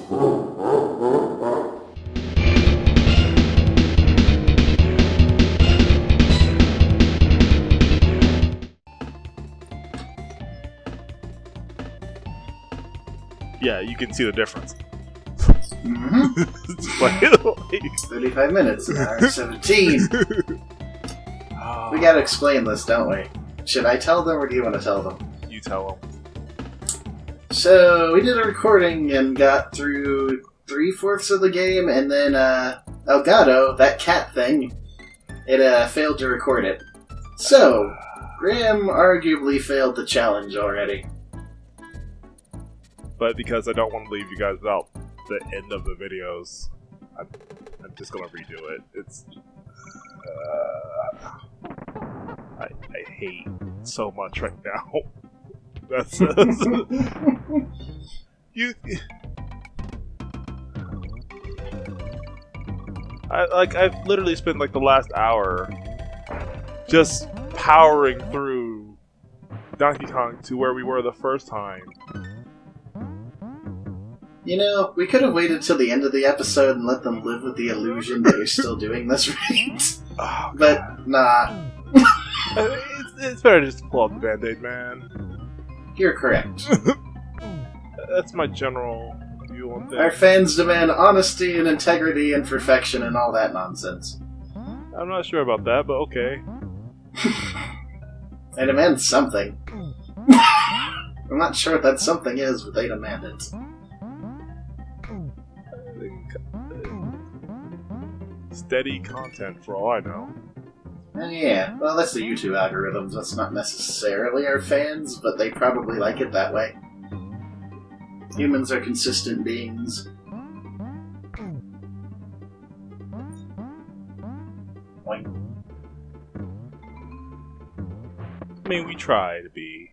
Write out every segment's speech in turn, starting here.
Yeah, you can see the difference. Mm-hmm. 35 minutes, an hour 17. We gotta explain this, don't we? Should I tell them, or do you want to tell them? You tell them. So, we did a recording and got through 3/4 of the game, and then, Elgato, that cat thing, it, failed to record it. So, Grimm arguably failed the challenge already. But because I don't want to leave you guys without the end of the videos, I'm just gonna redo it. It's... I hate so much right now. That's you. I've literally spent like the last hour just powering through Donkey Kong to where we were the first time. You know, we could have waited till the end of the episode and let them live with the illusion that you're still doing this right. Oh, but, nah. It's better just to pull out the Band-Aid, man. You're correct. That's my general view on things. Our fans demand honesty and integrity and perfection and all that nonsense. I'm not sure about that, but okay. They demand something. I'm not sure what that something is, but they demand it. Steady content, for all I know. Yeah, well, that's the YouTube algorithms. That's not necessarily our fans, but they probably like it that way. Humans are consistent beings. Boing. I mean, we try to be.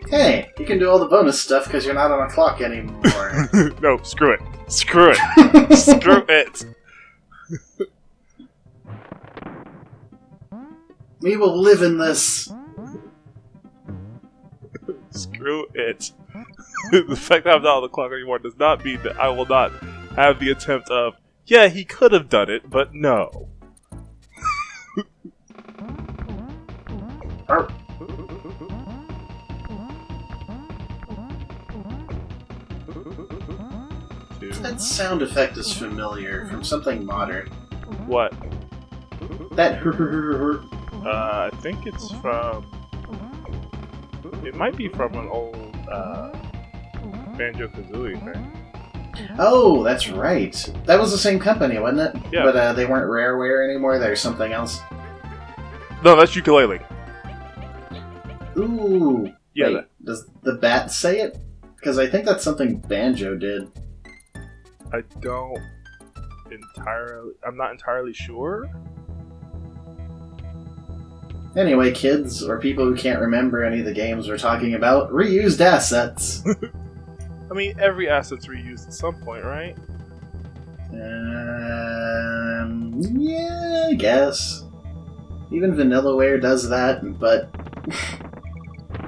Hey, you can do all the bonus stuff because you're not on a clock anymore. No, screw it. Screw it. Screw it. We will live in this. Screw it. The fact that I'm not on the clock anymore does not mean that I will not have the attempt of, yeah, he could have done it, but no. That sound effect is familiar from something modern. What? That I think it's from... It might be from an old Banjo-Kazooie thing. Oh, that's right. That was the same company, wasn't it? Yeah. But they weren't Rareware anymore. There's something else. No, that's ukulele. Ooh. Yeah. Wait, does the bat say it? Because I think that's something Banjo did. I don't entirely... I'm not entirely sure. Anyway, kids, or people who can't remember any of the games we're talking about, reused assets. I mean, every asset's reused at some point, right? Yeah, I guess. Even Vanillaware does that, but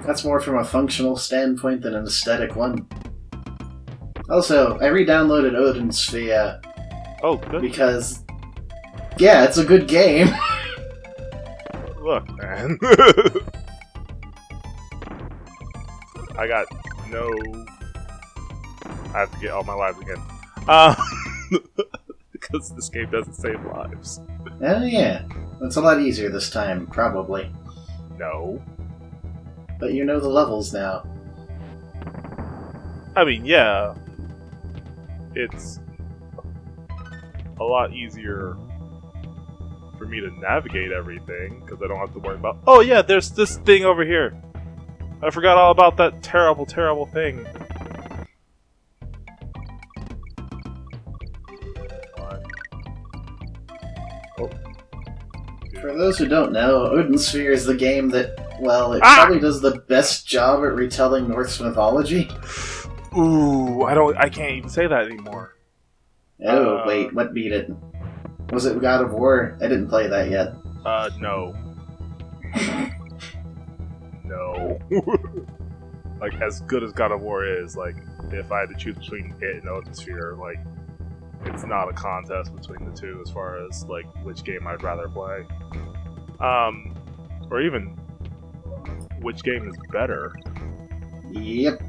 that's more from a functional standpoint than an aesthetic one. Also, I re-downloaded Odin Sphere. Oh, good. Because, yeah, it's a good game. Look, man. I got no... I have to get all my lives again. Because this game doesn't save lives. Oh yeah. It's a lot easier this time, probably. No. But you know the levels now. I mean, yeah. It's a lot easier for me to navigate everything, because I don't have to worry about, oh yeah, there's this thing over here. I forgot all about that terrible, terrible thing. Oh. For those who don't know, Odin Sphere is the game that, well, it probably does the best job at retelling Norse mythology. Ooh, I can't even say that anymore. Oh, wait, what beat it? Was it God of War? I didn't play that yet. No. No. like as good as God of War is, like if I had to choose between it and Odin Sphere, like it's not a contest between the two as far as like which game I'd rather play, or even which game is better. Yep.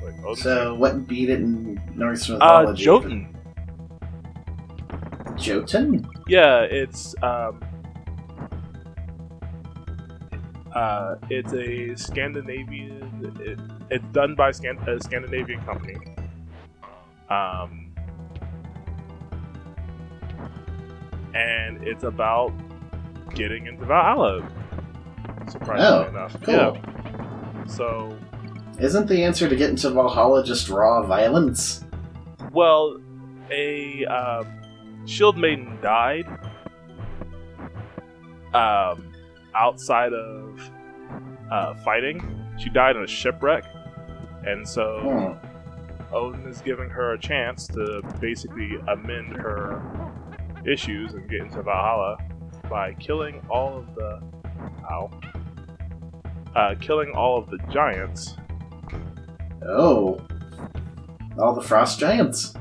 Like Odin So, Sphere. what beat it in Norse mythology? Jotun. Jotun? Yeah, it's a Scandinavian. It's done by a Scandinavian company. And it's about getting into Valhalla. Surprisingly enough, cool. Yeah. So, isn't the answer to get into Valhalla just raw violence? well, a Shield Maiden died outside of fighting. She died in a shipwreck, and so Odin is giving her a chance to basically amend her issues and get into Valhalla by killing all of the giants. Oh. All the frost giants?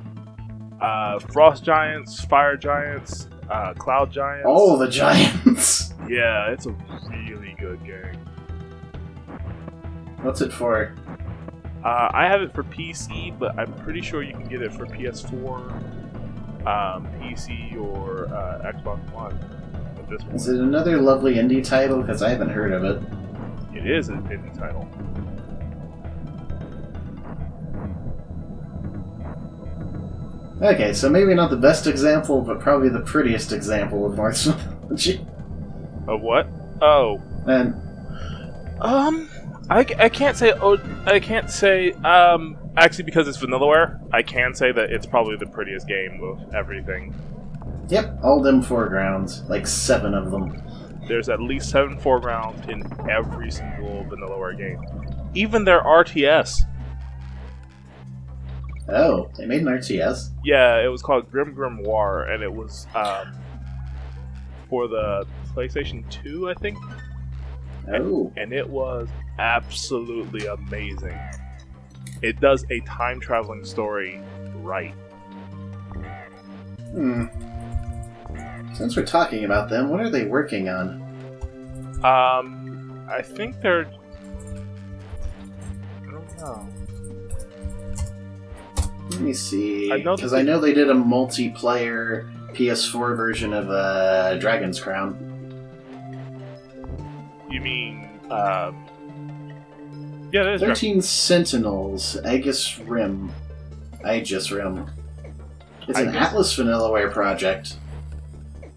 Frost giants, fire giants, cloud giants. All the giants! Yeah, it's a really good game. What's it for? I have it for PC, but I'm pretty sure you can get it for PS4, PC, or Xbox One at this point. Is it another lovely indie title? Because I haven't heard of it. It is an indie title. Okay, so maybe not the best example, but probably the prettiest example of Norse mythology. Of what? Oh. And I can't say. Actually, because it's Vanillaware, I can say that it's probably the prettiest game of everything. yep, all them foregrounds, like 7 of them. There's at least 7 foregrounds in every single Vanillaware game. Even their RTS. Oh, they made an RTS? Yeah, it was called Grimm War, and it was for the PlayStation 2, I think. Oh. And it was absolutely amazing. It does a time traveling story right. Since we're talking about them, what are they working on? I think they're. I don't know. Let me see. I know Because I know they did a multiplayer PS4 version of Dragon's Crown. You mean? Yeah, there's 13 Sentinels, Aegis Rim. It's an Aegis. Atlas Vanillaware project.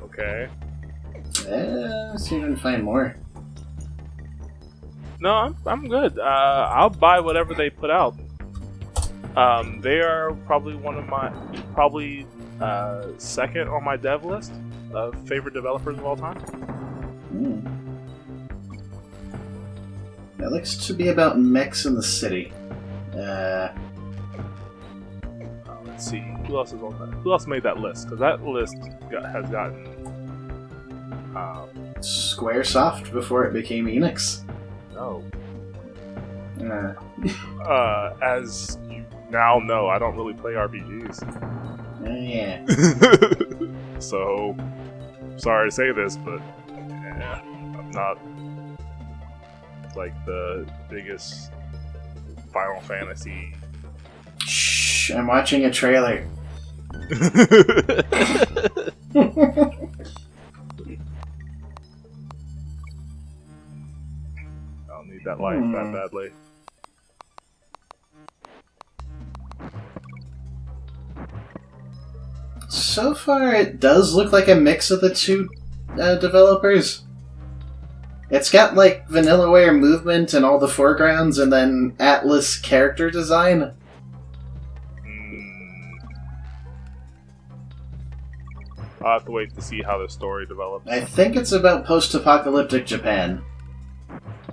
Okay. Let's see if I can find more. No, I'm good. I'll buy whatever they put out. They are probably one of my second on my dev list of favorite developers of all time. That looks to be about mechs in the city. Let's see who else is on that. Who else made that list? Because that list has gotten Squaresoft before it became Enix. no. As you now know, I don't really play RPGs. Yeah. So, sorry to say this, but I'm not like the biggest Final Fantasy. Shh, I'm watching a trailer. I'll need that life that badly. So far, it does look like a mix of the two developers. It's got like Vanillaware movement and all the foregrounds, and then Atlas character design. I'll have to wait to see how the story develops. I think it's about post-apocalyptic Japan.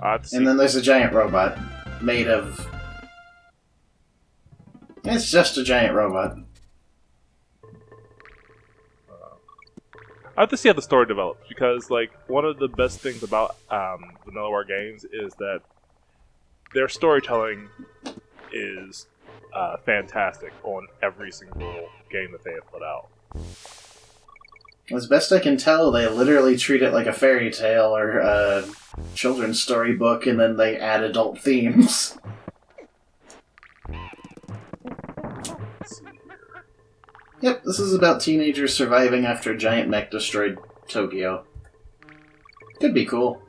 I'll have to see. And then there's a giant robot made of... It's just a giant robot. I have to see how the story develops, because like one of the best things about Vanillaware games is that their storytelling is fantastic on every single game that they have put out. As best I can tell, they literally treat it like a fairy tale or a children's storybook, and then they add adult themes. Let's see here. Yep, this is about teenagers surviving after a giant mech destroyed Tokyo. Could be cool.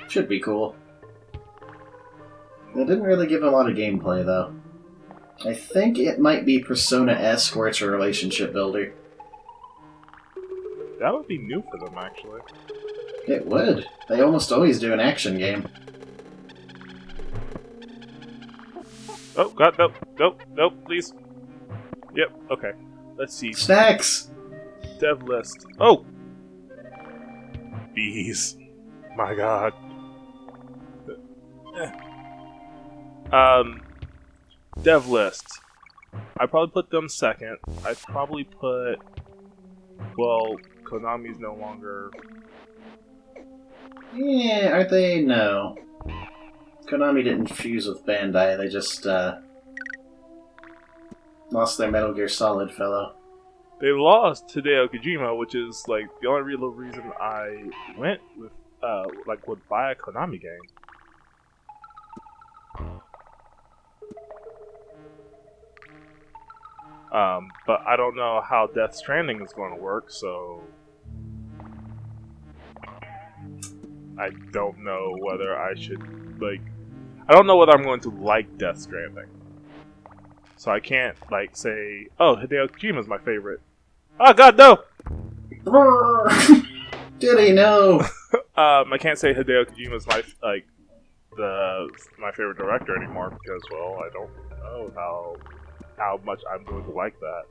Should be cool. They didn't really give a lot of gameplay, though. I think it might be Persona-esque, where it's a relationship builder. That would be new for them, actually. It would. They almost always do an action game. Oh, God, nope, please. Yep, okay. Let's see. Snacks! Dev list. Oh! Bees. My God. Dev list. I'd probably put them second. I'd probably put... Well, Konami's no longer... Yeah, are they? No. Konami didn't fuse with Bandai, they just, lost their Metal Gear Solid fellow. They lost Hideo Kojima, which is, like, the only real reason I went with, would buy a Konami game. But I don't know how Death Stranding is going to work, so... I don't know whether I should, I don't know whether I'm going to like Death Stranding. So I can't, say, oh, Hideo Kojima's my favorite. Oh, God, no! Did he know? I can't say Hideo Kojima's my, my favorite director anymore because, well, I don't know how much I'm going to like that.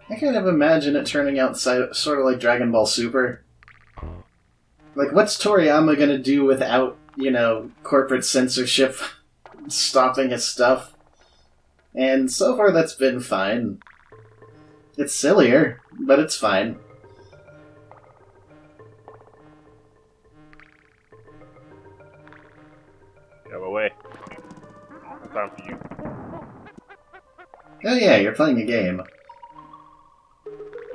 I kind of imagine it turning out sort of like Dragon Ball Super. Like, what's Toriyama gonna do without, corporate censorship stopping his stuff? And so far that's been fine. It's sillier, but it's fine. Get out of my way. No time for you. Oh yeah, you're playing a game.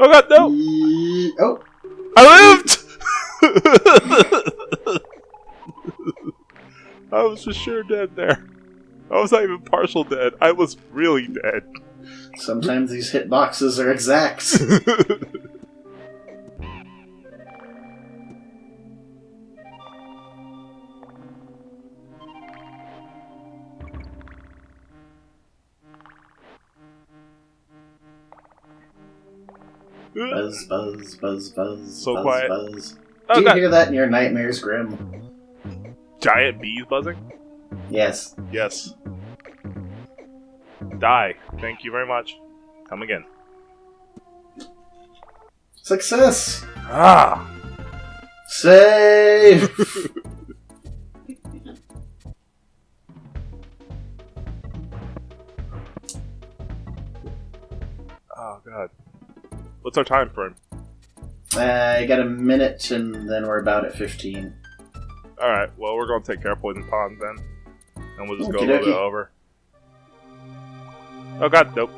Oh, God, no! Oh! I lived! I was for sure dead there. I was not even partial dead. I was really dead. Sometimes these hitboxes are exact. Buzz, buzz, buzz, buzz. So buzz, quiet. Buzz. Oh, Do you God. hear that in your nightmares, Grimm? Giant bees buzzing? Yes. Yes. Die. Thank you very much. Come again. Success! Ah! Save! Oh, God. What's our time frame? I got a minute, and then we're about at 15. Alright, well, we're going to take care of Poison Pond then. And we'll just go a Okie little bit dokie. over. Oh, God, nope.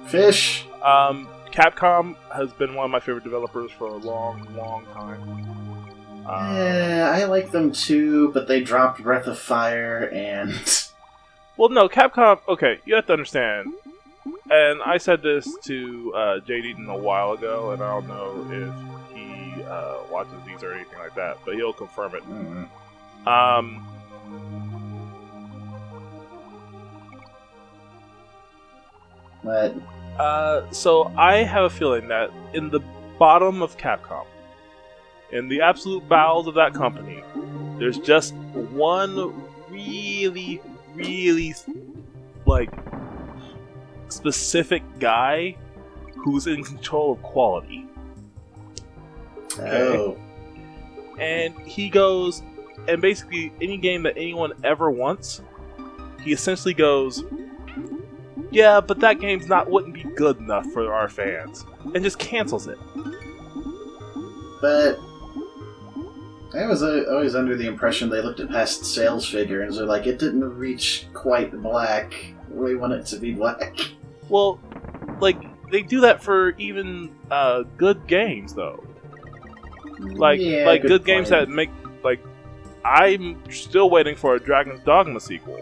Fish! Capcom has been one of my favorite developers for a long, long time. Yeah, I like them too, but they dropped Breath of Fire, and... Well, no, Capcom... Okay, you have to understand. And I said this to Jade Eaton a while ago, and I don't know if he watches these or anything like that, but he'll confirm it. What? So I have a feeling that in the bottom of Capcom, in the absolute bowels of that company, there's just one really, really, specific guy who's in control of quality. Okay? Oh. And he goes, and basically any game that anyone ever wants, he essentially goes, yeah, but that game's wouldn't be good enough for our fans, and just cancels it. But I was always under the impression they looked at past sales figures and were like, it didn't reach quite black. We want it to be black. Well, like, they do that for even good games, though. Like, Yeah, like good point. games that make, like, I'm still waiting for a Dragon's Dogma sequel,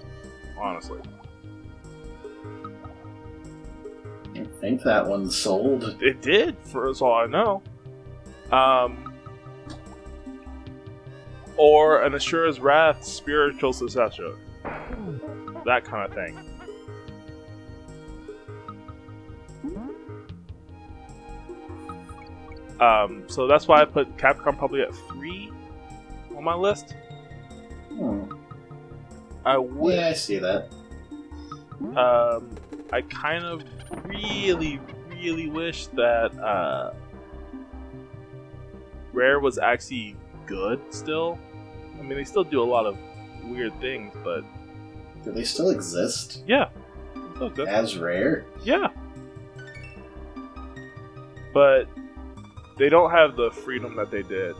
honestly. I think that one sold. It did, for as all I know. Or an Ashura's Wrath spiritual successor. That kind of thing. So that's why I put Capcom probably at 3 on my list. I would. Yeah, I see that. I kind of really wish that Rare was actually good still. I mean, they still do a lot of weird things, but... Do they still exist? Yeah. They still exist. As Rare? Yeah. But they don't have the freedom that they did.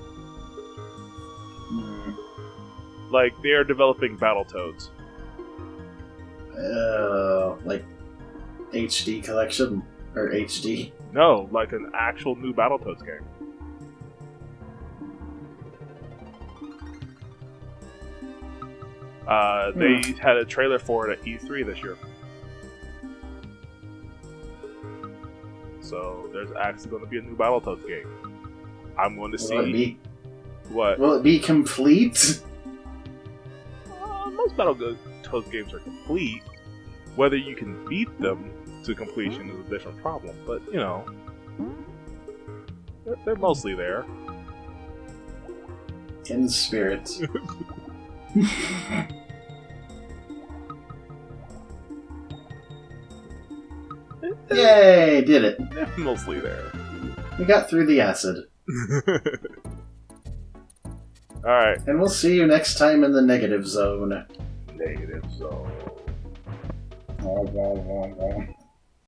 Like, they are developing Battletoads. Like HD collection? Or HD? No, like an actual new Battletoads game. They had a trailer for it at E3 this year. So there's actually going to be a new Battletoads game. I'm going to see... What? Will it be complete? Most Battletoads games are complete. Whether you can beat them to completion is a different problem. But, you know... They're mostly there. In spirit. Yay! Did it. They're mostly there. We got through the acid. Alright. And we'll see you next time in the negative zone. Negative zone.